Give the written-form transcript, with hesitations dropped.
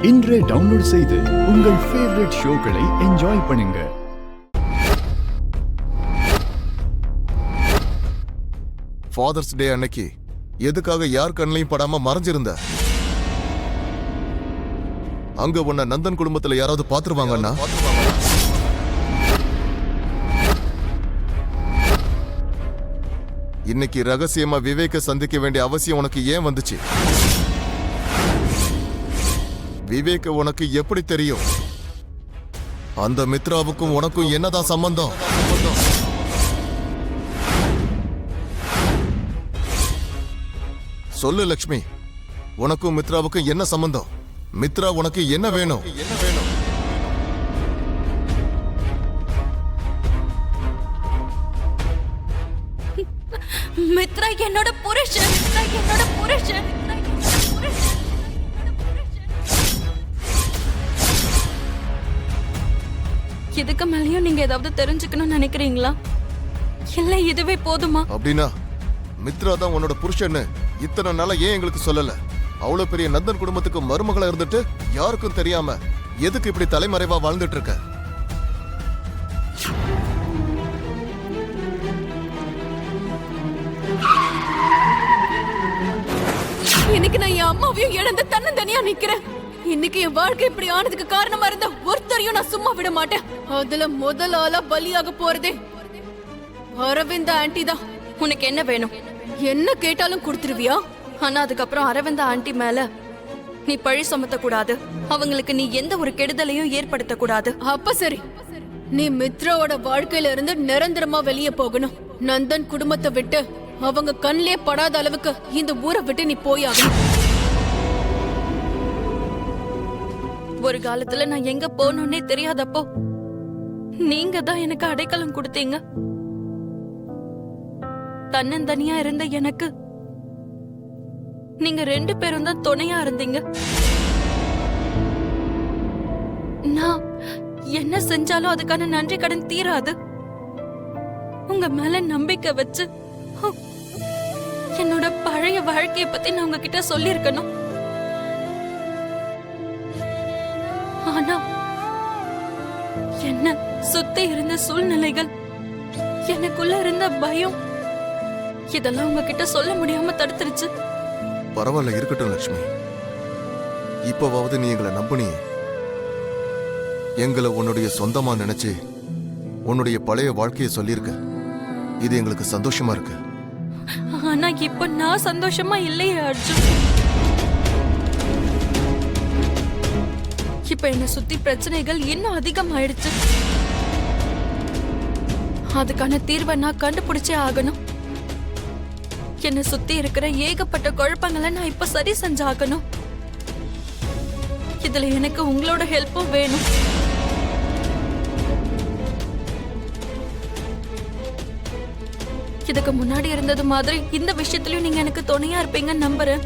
இன்றே டவுன்லோட் செய்து உங்கள் ஃபேவரட் ஷோக்களை என்ஜாய் பண்ணுங்க. ஃபாதர்ஸ் டே அன்னைக்கு எதுக்காக யார் கண்ணையும் படாம மறைஞ்சிருந்த? அங்க உன்னை நந்தன் குடும்பத்துல யாராவது பாத்துருவாங்கன்னா? இன்னைக்கு ரகசியமா விவேக்க சந்திக்க வேண்டிய அவசியம் உனக்கு ஏன் வந்துச்சு? விவேக்க உனக்கு எப்படி தெரியும்? அந்த மித்ராவுக்கும் உனக்கும் என்னதான் சம்பந்தம்? சொல்லு லக்ஷ்மி, உனக்கும் மித்ராவுக்கும் என்ன சம்பந்தம்? மித்ரா உனக்கு என்ன வேணும்? மித்ரா என்னோட புருஷன். இதுக்கு மேலயும் நீங்க ஏதாவது தெரிஞ்சுக்கணும்னு நினைக்கிறீங்களா? இல்ல இதுவே போதுமா? அப்படின்னா மித்ரா தான் உன்னோட புருஷன்னு இத்தனை நாளா ஏன் எங்களுக்கு சொல்லல? அவ்வளவு பெரிய நந்தன் குடும்பத்துக்கு மருமகளா இருந்துட்டு யாருக்கும் தெரியாம எதுக்கு இப்படி தலைமறைவா வாழ்ந்துட்டு இருக்க? இன்னைக்கு நான் என் அம்மாவையும் இழந்து தன்னந்தனியா நிக்கிறேன். இன்னைக்கு என் வாழ்க்கை இப்படி ஆனதுக்கு காரணமா இருந்த ஒருத்தரையும் நான் சும்மா விட மாட்டேன். அதுல முதல் ஆளா பலியாக போறதே அரவிந்த ஆண்டி தான். உனக்கு என்ன வேணும்? என்ன கேட்டாலும் கொடுத்துருவியா? ஆனா அதுக்கப்புறம் அரவிந்த ஆண்டி மேல நீ பழி சுமத்த கூடாது. அவங்களுக்கு நீ எந்த ஒரு கெடுதலையும் ஏற்படுத்த கூடாது. அப்ப சரி, நீ மித்ராவோட வாழ்க்கையில இருந்து நிரந்தரமா வெளியே போகணும். நந்தன் குடும்பத்தை விட்டு அவங்க கண்ணிலே படாத அளவுக்கு இந்த ஊரை விட்டு நீ போயாகணும். ஒரு காலத்துல நான் எங்க போகணும்னே தெரியாதப்போ நீங்க தான் எனக்கு அடைக்கலம் கொடுத்தீங்க. தன்னந்தனியா இருந்த எனக்கு நீங்க 2 பேரும் தான் துணையா இருந்தீங்க. நான் என்ன செஞ்சாலும் அதுக்கான நன்றி கடன் தீராது. உங்க மேல நம்பிக்கை வச்சு என்னோட பழைய வாழ்க்கைய பத்தி நான் உங்ககிட்ட சொல்லிருக்கணும். ஆனா என்ன சுத்தி இருந்த சூழ்நிலைகள், எனக்குள்ள இருந்த பயம், இதெல்லாம் உங்ககிட்ட சொல்ல முடியாம தடுத்துருச்சு. பரவாயில்ல, இருக்கட்டும் லட்சுமி. இப்பவாவது நீ எங்களை நம்புனியே. எங்களை உன்னுடைய சொந்தமா நினைச்சு உன்னுடைய பழைய வாழ்க்கையை சொல்லியிருக்க. இது எங்களுக்கு சந்தோஷமா இருக்கு. ஆனா இப்ப நான் சந்தோஷமா இல்லையே அர்ஜுன். இப்ப என்ன சுத்தி பிரச்சனைகள் இன்னும் அதிகமாயிடுச்சு. அதுக்கான தீர்வை நான் கண்டுபிடிச்சே ஆகணும். என்ன சுத்தி இருக்கிற ஏகப்பட்ட குழப்பங்களை நான் இப்ப சரி செஞ்சாகணும். இதுல எனக்கு உங்களோட ஹெல்ப்பும் வேணும். இதுக்கு முன்னாடி இருந்தது மாதிரி இந்த விஷயத்திலயும் நீங்க எனக்கு துணையா இருப்பீங்கன்னு நம்புறேன்.